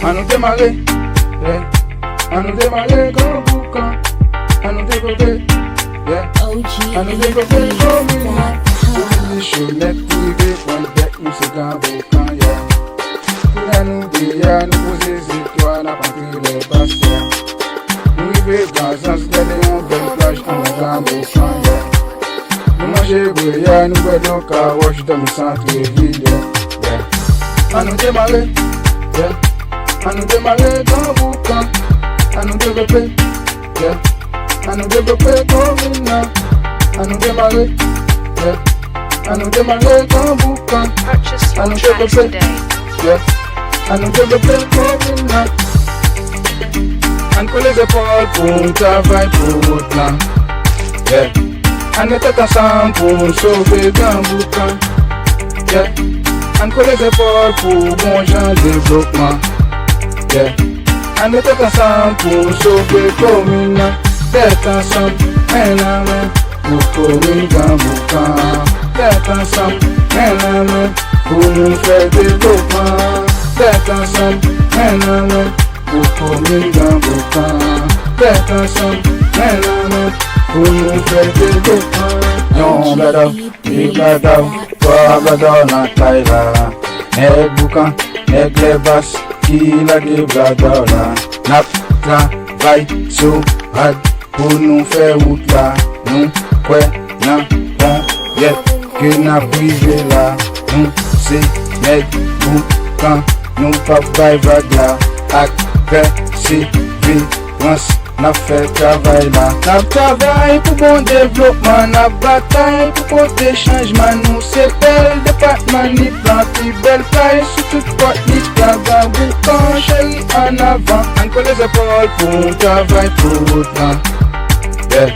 à nous démarrer, yeah. À nous démarrer comme boucan, à nous développer, yeah. À nous développer comme une main. Oublie chonnette, privé, point bec, nous c'est grand boucan, yeah. Pour la nous béa, nous poser les étoiles, à partir les basses, yeah. Nous vivons dans un ciel et en belle plage, en grand boucan, yeah. Nous manger bouillard, nous boisons caroche dans le centre-ville, yeah. À nous démarrer, yeah. À nous démarrer dans boucan, à nous développer, yeah. À nous développer comme une main, à nous démarrer, yeah. À nous démarrer dans boucan, à nous développer, yeah. À nous développer comme une main. On colle les épaules pour un travail pour le plan, yeah. On était ensemble pour sauver dans boucan, yeah. On colle les épaules pour bon genre développement, yeah. On était ensemble pour sauver commune, d'être ensemble, main à main, pour commune dans boucan, d'être ensemble, main à main, pour nous faire développement, d'être ensemble, main à main, pour commune dans boucan, d'être ensemble, main à main, pour nous faire développement. Yon blada, big blada, trois blada na taïla, nèg boucan, nèg les basses, qui la de blada là, nap travail sous rad pour nous faire route là, nous quoi nan bon yet que n'a privé là, nous c'est nèg boucan, nous pas bail vague là, ak persévérance. N'a fait travail là, n'a travail pour bon développement, n'a bataille pour porter changement. Nous c'est bel département, ni plan, plus belle paille, sur toute porte, ni travail, boucan, chérie en avant. On colle les épaules pour un travail pour le temps, yeah.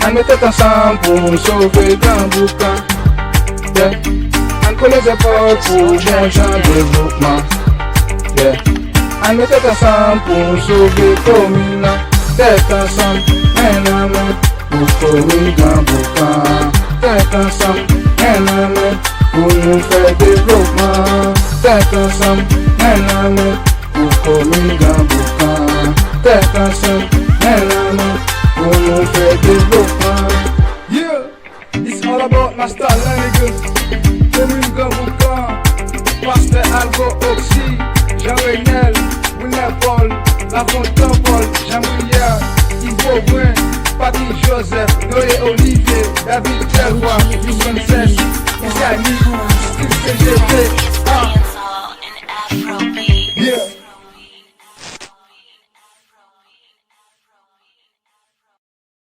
On était ensemble pour sauver dans boucan, yeah. On colle les épaules pour bon genre développement, yeah. On était ensemble pour sauver commune. D'être ensemble, main à main, pour courir dans boucan. D'être ensemble, main à main, pour nous faire développement. D'être ensemble, main à main, pour courir dans boucan. D'être ensemble, main à main, pour nous faire développement. Yeah, it's all about Master Lanigan. Commune dans boucan, Pasteur Algo Oxy, Jean-Renel, William Paul, La Fontaine Paul, Jean-Mouillard, Yves Brun, Patrick Joseph, Noé Olivier, David Telroy, Yves Princesse, Isani, Steve CGP,